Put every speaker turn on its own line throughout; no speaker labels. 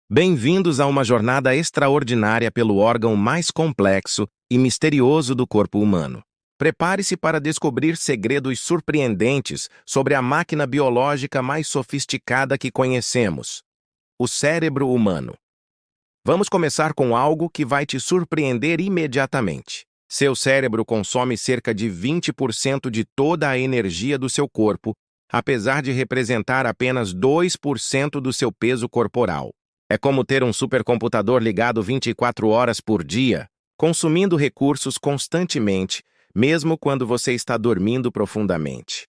Bem-vindos a uma jornada extraordinária pelo órgão mais complexo e misterioso do corpo humano. Prepare-se para descobrir segredos surpreendentes sobre a máquina biológica mais sofisticada que conhecemos, o cérebro humano. Vamos começar com algo que vai te surpreender imediatamente. Seu cérebro consome cerca de 20% de toda a energia do seu corpo, apesar de representar apenas 2% do seu peso corporal. É como ter um supercomputador ligado 24 horas por dia, consumindo recursos constantemente, mesmo quando você está dormindo profundamente.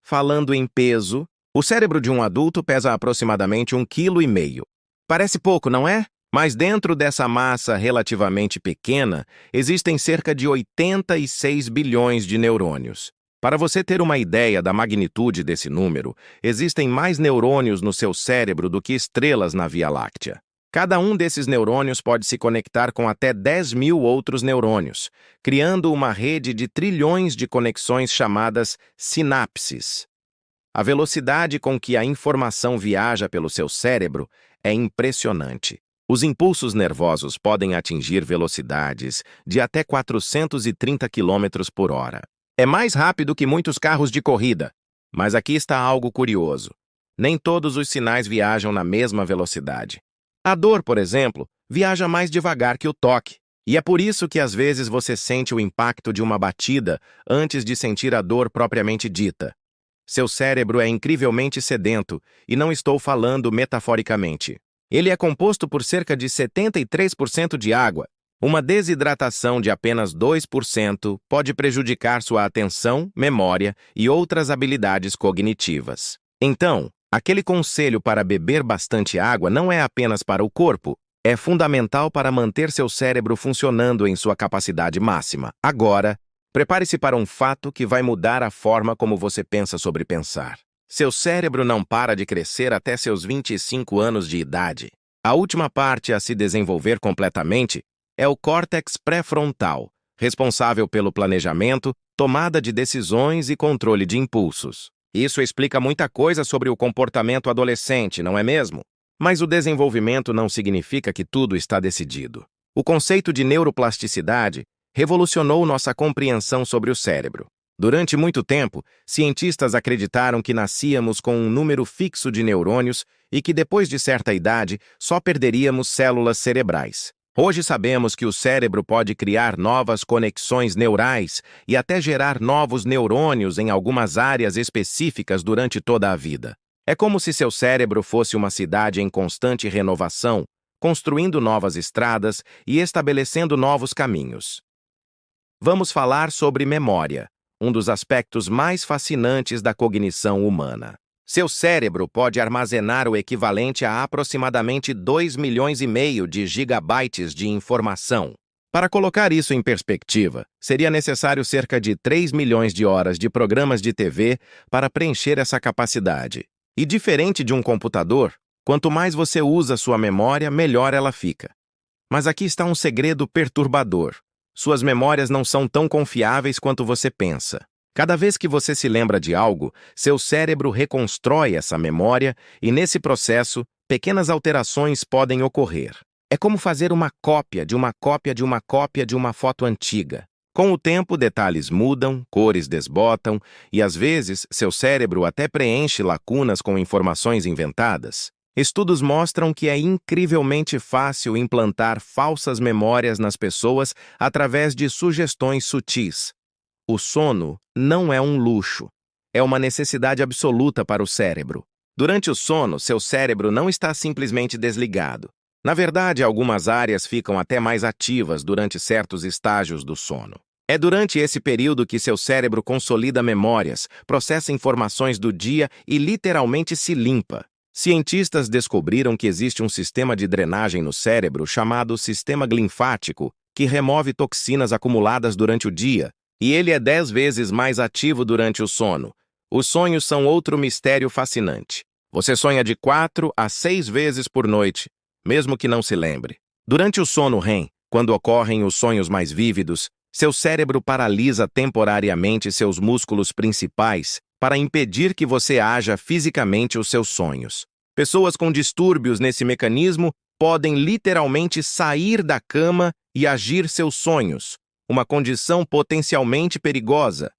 Falando em peso, o cérebro de um adulto pesa aproximadamente 1,5 kg. Parece pouco, não é? Mas dentro dessa massa relativamente pequena, existem cerca de 86 bilhões de neurônios. Para você ter uma ideia da magnitude desse número, existem mais neurônios no seu cérebro do que estrelas na Via Láctea. Cada um desses neurônios pode se conectar com até 10.000 outros neurônios, criando uma rede de trilhões de conexões chamadas sinapses. A velocidade com que a informação viaja pelo seu cérebro é impressionante. Os impulsos nervosos podem atingir velocidades de até 430 km por hora. É mais rápido que muitos carros de corrida. Mas aqui está algo curioso. Nem todos os sinais viajam na mesma velocidade. A dor, por exemplo, viaja mais devagar que o toque. E é por isso que às vezes você sente o impacto de uma batida antes de sentir a dor propriamente dita. Seu cérebro é incrivelmente sedento, e não estou falando metaforicamente. Ele é composto por cerca de 73% de água. Uma desidratação de apenas 2% pode prejudicar sua atenção, memória e outras habilidades cognitivas. Então, aquele conselho para beber bastante água não é apenas para o corpo, é fundamental para manter seu cérebro funcionando em sua capacidade máxima. Agora, prepare-se para um fato que vai mudar a forma como você pensa sobre pensar. Seu cérebro não para de crescer até seus 25 anos de idade. A última parte a se desenvolver completamente é o córtex pré-frontal, responsável pelo planejamento, tomada de decisões e controle de impulsos. Isso explica muita coisa sobre o comportamento adolescente, não é mesmo? Mas o desenvolvimento não significa que tudo está decidido. O conceito de neuroplasticidade revolucionou nossa compreensão sobre o cérebro. Durante muito tempo, cientistas acreditaram que nascíamos com um número fixo de neurônios e que depois de certa idade só perderíamos células cerebrais. Hoje sabemos que o cérebro pode criar novas conexões neurais e até gerar novos neurônios em algumas áreas específicas durante toda a vida. É como se seu cérebro fosse uma cidade em constante renovação, construindo novas estradas e estabelecendo novos caminhos. Vamos falar sobre memória, um dos aspectos mais fascinantes da cognição humana. Seu cérebro pode armazenar o equivalente a aproximadamente 2,5 milhões de gigabytes de informação. Para colocar isso em perspectiva, seria necessário cerca de 3 milhões de horas de programas de TV para preencher essa capacidade. E diferente de um computador, quanto mais você usa sua memória, melhor ela fica. Mas aqui está um segredo perturbador. Suas memórias não são tão confiáveis quanto você pensa. Cada vez que você se lembra de algo, seu cérebro reconstrói essa memória e, nesse processo, pequenas alterações podem ocorrer. É como fazer uma cópia de uma cópia de uma cópia de uma foto antiga. Com o tempo, detalhes mudam, cores desbotam e, às vezes, seu cérebro até preenche lacunas com informações inventadas. Estudos mostram que é incrivelmente fácil implantar falsas memórias nas pessoas através de sugestões sutis. O sono não é um luxo, é uma necessidade absoluta para o cérebro. Durante o sono, seu cérebro não está simplesmente desligado. Na verdade, algumas áreas ficam até mais ativas durante certos estágios do sono. É durante esse período que seu cérebro consolida memórias, processa informações do dia e literalmente se limpa. Cientistas descobriram que existe um sistema de drenagem no cérebro chamado sistema linfático, que remove toxinas acumuladas durante o dia, e ele é 10 vezes mais ativo durante o sono. Os sonhos são outro mistério fascinante. Você sonha de 4 a 6 vezes por noite, mesmo que não se lembre. Durante o sono REM, quando ocorrem os sonhos mais vívidos, seu cérebro paralisa temporariamente seus músculos principais para impedir que você haja fisicamente os seus sonhos. Pessoas com distúrbios nesse mecanismo podem literalmente sair da cama e agir seus sonhos, uma condição potencialmente perigosa.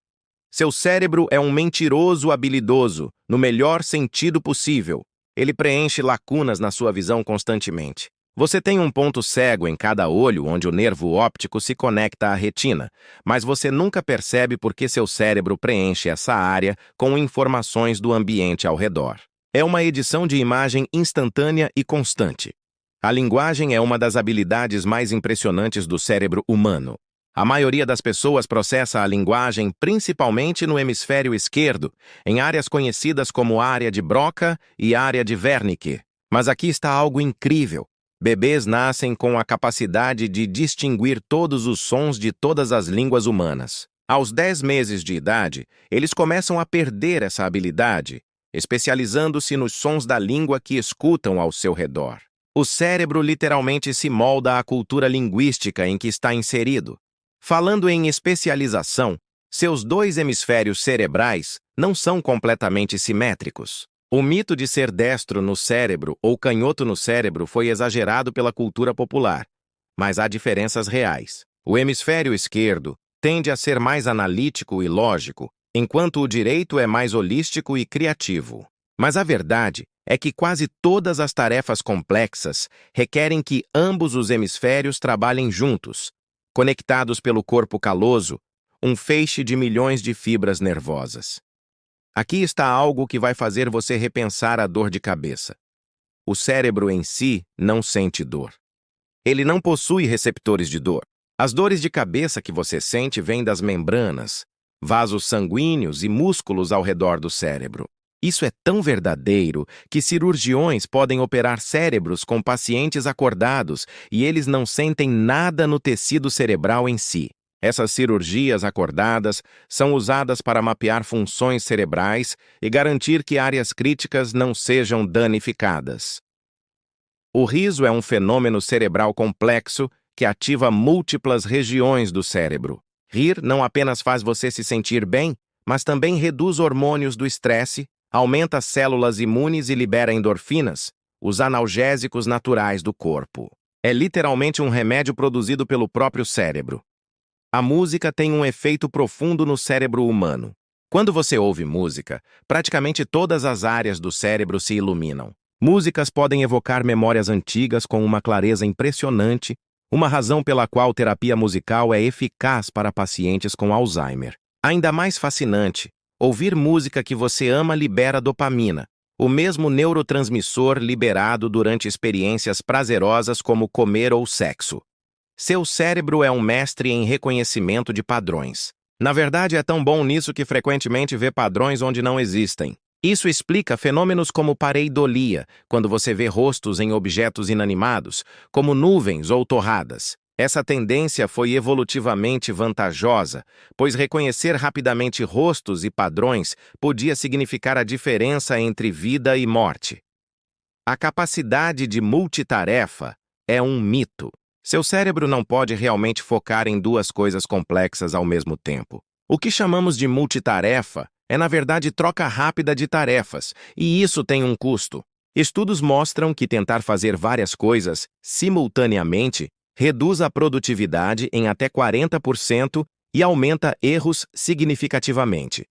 Seu cérebro é um mentiroso habilidoso, no melhor sentido possível. Ele preenche lacunas na sua visão constantemente. Você tem um ponto cego em cada olho onde o nervo óptico se conecta à retina, mas você nunca percebe por que seu cérebro preenche essa área com informações do ambiente ao redor. É uma edição de imagem instantânea e constante. A linguagem é uma das habilidades mais impressionantes do cérebro humano. A maioria das pessoas processa a linguagem principalmente no hemisfério esquerdo, em áreas conhecidas como área de Broca e área de Wernicke. Mas aqui está algo incrível. Bebês nascem com a capacidade de distinguir todos os sons de todas as línguas humanas. Aos 10 meses de idade, eles começam a perder essa habilidade, especializando-se nos sons da língua que escutam ao seu redor. O cérebro literalmente se molda à cultura linguística em que está inserido. Falando em especialização, seus 2 hemisférios cerebrais não são completamente simétricos. O mito de ser destro no cérebro ou canhoto no cérebro foi exagerado pela cultura popular, mas há diferenças reais. O hemisfério esquerdo tende a ser mais analítico e lógico, enquanto o direito é mais holístico e criativo. Mas a verdade é que quase todas as tarefas complexas requerem que ambos os hemisférios trabalhem juntos, conectados pelo corpo caloso, um feixe de milhões de fibras nervosas. Aqui está algo que vai fazer você repensar a dor de cabeça. O cérebro em si não sente dor. Ele não possui receptores de dor. As dores de cabeça que você sente vêm das membranas, vasos sanguíneos e músculos ao redor do cérebro. Isso é tão verdadeiro que cirurgiões podem operar cérebros com pacientes acordados e eles não sentem nada no tecido cerebral em si. Essas cirurgias acordadas são usadas para mapear funções cerebrais e garantir que áreas críticas não sejam danificadas. O riso é um fenômeno cerebral complexo que ativa múltiplas regiões do cérebro. Rir não apenas faz você se sentir bem, mas também reduz hormônios do estresse, aumenta células imunes e libera endorfinas, os analgésicos naturais do corpo. É literalmente um remédio produzido pelo próprio cérebro. A música tem um efeito profundo no cérebro humano. Quando você ouve música, praticamente todas as áreas do cérebro se iluminam. Músicas podem evocar memórias antigas com uma clareza impressionante, uma razão pela qual terapia musical é eficaz para pacientes com Alzheimer. Ainda mais fascinante, ouvir música que você ama libera dopamina, o mesmo neurotransmissor liberado durante experiências prazerosas como comer ou sexo. Seu cérebro é um mestre em reconhecimento de padrões. Na verdade, é tão bom nisso que frequentemente vê padrões onde não existem. Isso explica fenômenos como pareidolia, quando você vê rostos em objetos inanimados, como nuvens ou torradas. Essa tendência foi evolutivamente vantajosa, pois reconhecer rapidamente rostos e padrões podia significar a diferença entre vida e morte. A capacidade de multitarefa é um mito. Seu cérebro não pode realmente focar em 2 coisas complexas ao mesmo tempo. O que chamamos de multitarefa é, na verdade, troca rápida de tarefas, e isso tem um custo. Estudos mostram que tentar fazer várias coisas simultaneamente reduz a produtividade em até 40% e aumenta erros significativamente.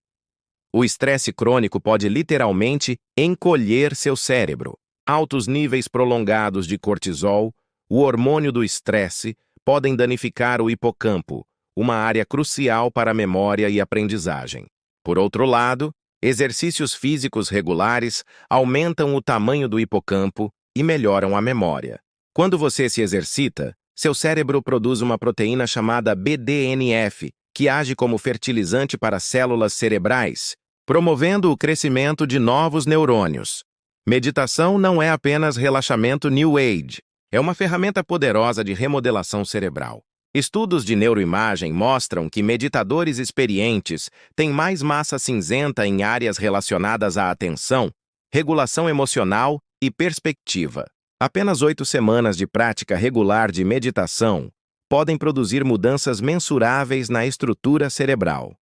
O estresse crônico pode literalmente encolher seu cérebro. Altos níveis prolongados de cortisol, o hormônio do estresse, podem danificar o hipocampo, uma área crucial para a memória e aprendizagem. Por outro lado, exercícios físicos regulares aumentam o tamanho do hipocampo e melhoram a memória. Quando você se exercita, seu cérebro produz uma proteína chamada BDNF, que age como fertilizante para células cerebrais, promovendo o crescimento de novos neurônios. Meditação não é apenas relaxamento New Age. É uma ferramenta poderosa de remodelação cerebral. Estudos de neuroimagem mostram que meditadores experientes têm mais massa cinzenta em áreas relacionadas à atenção, regulação emocional e perspectiva. Apenas 8 semanas de prática regular de meditação podem produzir mudanças mensuráveis na estrutura cerebral.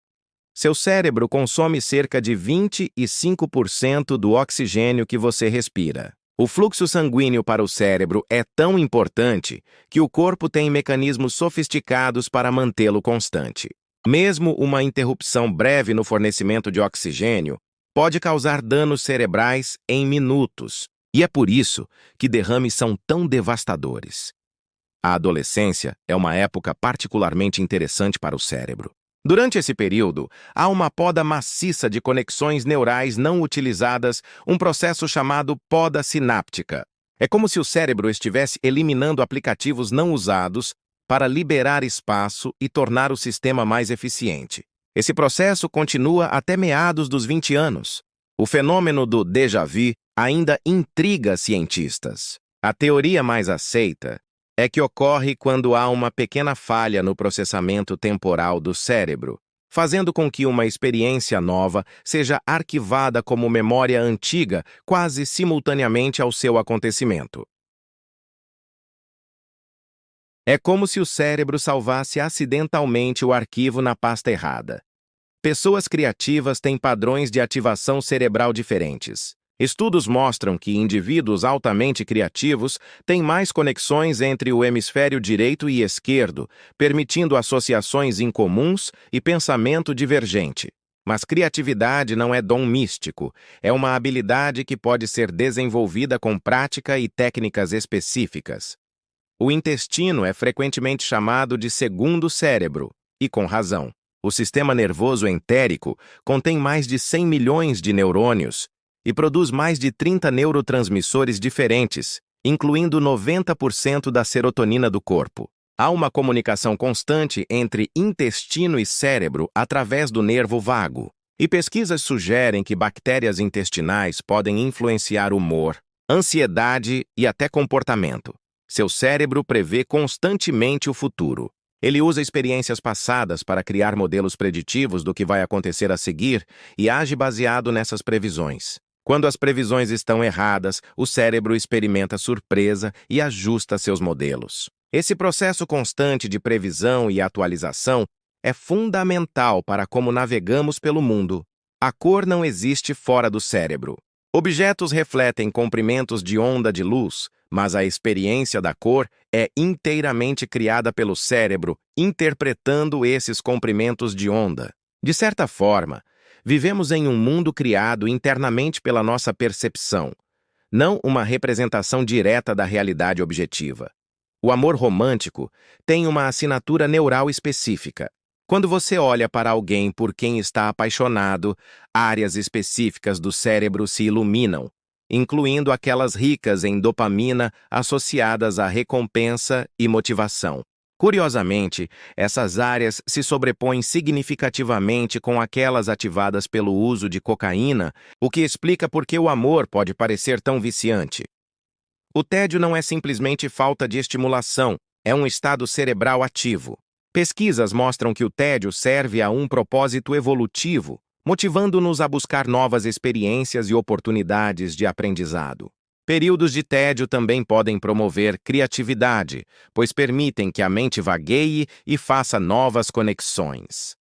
Seu cérebro consome cerca de 25% do oxigênio que você respira. O fluxo sanguíneo para o cérebro é tão importante que o corpo tem mecanismos sofisticados para mantê-lo constante. Mesmo uma interrupção breve no fornecimento de oxigênio pode causar danos cerebrais em minutos, e é por isso que derrames são tão devastadores. A adolescência é uma época particularmente interessante para o cérebro. Durante esse período, há uma poda maciça de conexões neurais não utilizadas, um processo chamado poda sináptica. É como se o cérebro estivesse eliminando aplicativos não usados para liberar espaço e tornar o sistema mais eficiente. Esse processo continua até meados dos 20 anos. O fenômeno do déjà vu ainda intriga cientistas. A teoria mais aceita é que ocorre quando há uma pequena falha no processamento temporal do cérebro, fazendo com que uma experiência nova seja arquivada como memória antiga quase simultaneamente ao seu acontecimento. É como se o cérebro salvasse acidentalmente o arquivo na pasta errada. Pessoas criativas têm padrões de ativação cerebral diferentes. Estudos mostram que indivíduos altamente criativos têm mais conexões entre o hemisfério direito e esquerdo, permitindo associações incomuns e pensamento divergente. Mas criatividade não é dom místico, é uma habilidade que pode ser desenvolvida com prática e técnicas específicas. O intestino é frequentemente chamado de segundo cérebro, e com razão. O sistema nervoso entérico contém mais de 100 milhões de neurônios e produz mais de 30 neurotransmissores diferentes, incluindo 90% da serotonina do corpo. Há uma comunicação constante entre intestino e cérebro através do nervo vago, e pesquisas sugerem que bactérias intestinais podem influenciar humor, ansiedade e até comportamento. Seu cérebro prevê constantemente o futuro. Ele usa experiências passadas para criar modelos preditivos do que vai acontecer a seguir e age baseado nessas previsões. Quando as previsões estão erradas, o cérebro experimenta surpresa e ajusta seus modelos. Esse processo constante de previsão e atualização é fundamental para como navegamos pelo mundo. A cor não existe fora do cérebro. Objetos refletem comprimentos de onda de luz, mas a experiência da cor é inteiramente criada pelo cérebro, interpretando esses comprimentos de onda. De certa forma, vivemos em um mundo criado internamente pela nossa percepção, não uma representação direta da realidade objetiva. O amor romântico tem uma assinatura neural específica. Quando você olha para alguém por quem está apaixonado, áreas específicas do cérebro se iluminam, incluindo aquelas ricas em dopamina associadas à recompensa e motivação. Curiosamente, essas áreas se sobrepõem significativamente com aquelas ativadas pelo uso de cocaína, o que explica por que o amor pode parecer tão viciante. O tédio não é simplesmente falta de estimulação, é um estado cerebral ativo. Pesquisas mostram que o tédio serve a um propósito evolutivo, motivando-nos a buscar novas experiências e oportunidades de aprendizado. Períodos de tédio também podem promover criatividade, pois permitem que a mente vagueie e faça novas conexões.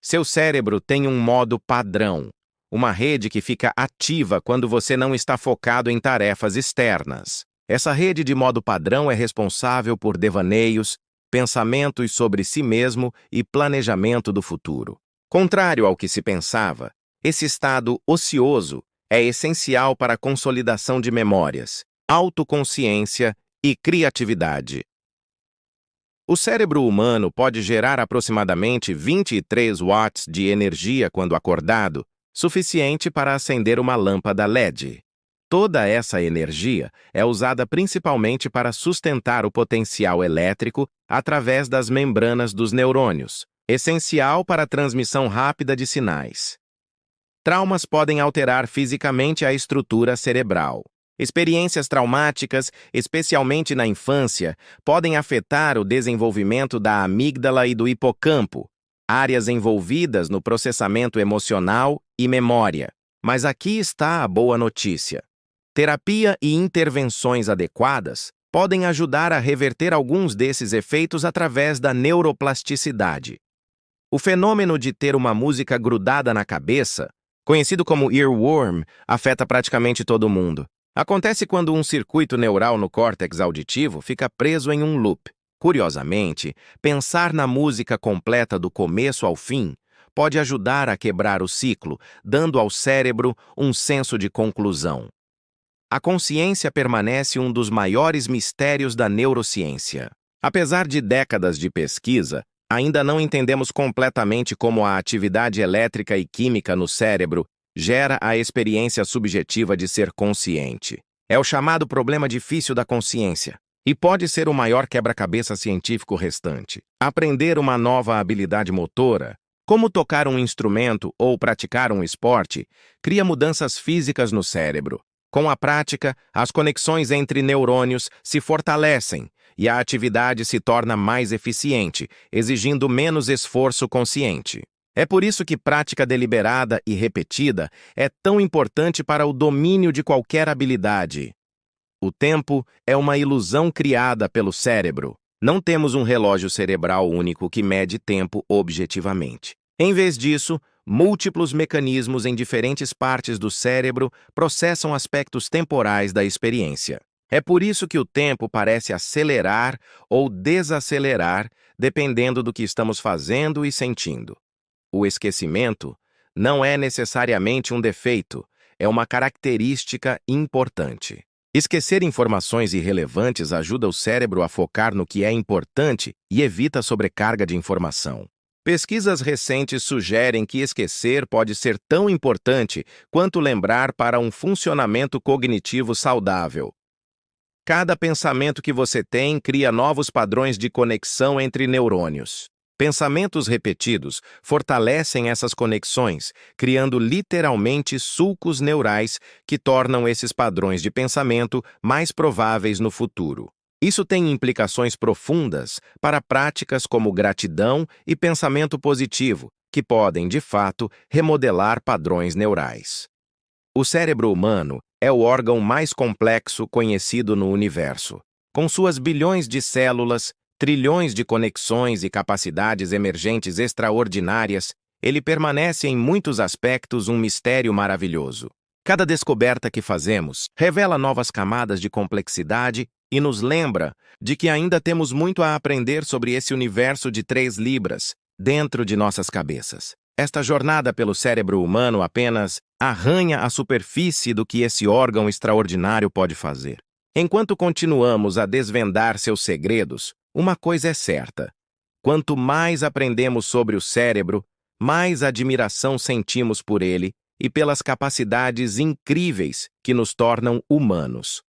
Seu cérebro tem um modo padrão, uma rede que fica ativa quando você não está focado em tarefas externas. Essa rede de modo padrão é responsável por devaneios, pensamentos sobre si mesmo e planejamento do futuro. Contrário ao que se pensava, esse estado ocioso é essencial para a consolidação de memórias, autoconsciência e criatividade. O cérebro humano pode gerar aproximadamente 23 watts de energia quando acordado, suficiente para acender uma lâmpada LED. Toda essa energia é usada principalmente para sustentar o potencial elétrico através das membranas dos neurônios, essencial para a transmissão rápida de sinais. Traumas podem alterar fisicamente a estrutura cerebral. Experiências traumáticas, especialmente na infância, podem afetar o desenvolvimento da amígdala e do hipocampo, áreas envolvidas no processamento emocional e memória. Mas aqui está a boa notícia. Terapia e intervenções adequadas podem ajudar a reverter alguns desses efeitos através da neuroplasticidade. O fenômeno de ter uma música grudada na cabeça, conhecido como earworm, afeta praticamente todo mundo. Acontece quando um circuito neural no córtex auditivo fica preso em um loop. Curiosamente, pensar na música completa do começo ao fim pode ajudar a quebrar o ciclo, dando ao cérebro um senso de conclusão. A consciência permanece um dos maiores mistérios da neurociência. Apesar de décadas de pesquisa, ainda não entendemos completamente como a atividade elétrica e química no cérebro gera a experiência subjetiva de ser consciente. É o chamado problema difícil da consciência, e pode ser o maior quebra-cabeça científico restante. Aprender uma nova habilidade motora, como tocar um instrumento ou praticar um esporte, cria mudanças físicas no cérebro. Com a prática, as conexões entre neurônios se fortalecem e a atividade se torna mais eficiente, exigindo menos esforço consciente. É por isso que prática deliberada e repetida é tão importante para o domínio de qualquer habilidade. O tempo é uma ilusão criada pelo cérebro. Não temos um relógio cerebral único que mede tempo objetivamente. Em vez disso, múltiplos mecanismos em diferentes partes do cérebro processam aspectos temporais da experiência. É por isso que o tempo parece acelerar ou desacelerar, dependendo do que estamos fazendo e sentindo. O esquecimento não é necessariamente um defeito, é uma característica importante. Esquecer informações irrelevantes ajuda o cérebro a focar no que é importante e evita a sobrecarga de informação. Pesquisas recentes sugerem que esquecer pode ser tão importante quanto lembrar para um funcionamento cognitivo saudável. Cada pensamento que você tem cria novos padrões de conexão entre neurônios. Pensamentos repetidos fortalecem essas conexões, criando literalmente sulcos neurais que tornam esses padrões de pensamento mais prováveis no futuro. Isso tem implicações profundas para práticas como gratidão e pensamento positivo, que podem, de fato, remodelar padrões neurais. O cérebro humano é o órgão mais complexo conhecido no universo. Com suas bilhões de células, trilhões de conexões e capacidades emergentes extraordinárias, ele permanece em muitos aspectos um mistério maravilhoso. Cada descoberta que fazemos revela novas camadas de complexidade e nos lembra de que ainda temos muito a aprender sobre esse universo de 3 libras dentro de nossas cabeças. Esta jornada pelo cérebro humano apenas arranha a superfície do que esse órgão extraordinário pode fazer. Enquanto continuamos a desvendar seus segredos, uma coisa é certa: quanto mais aprendemos sobre o cérebro, mais admiração sentimos por ele e pelas capacidades incríveis que nos tornam humanos.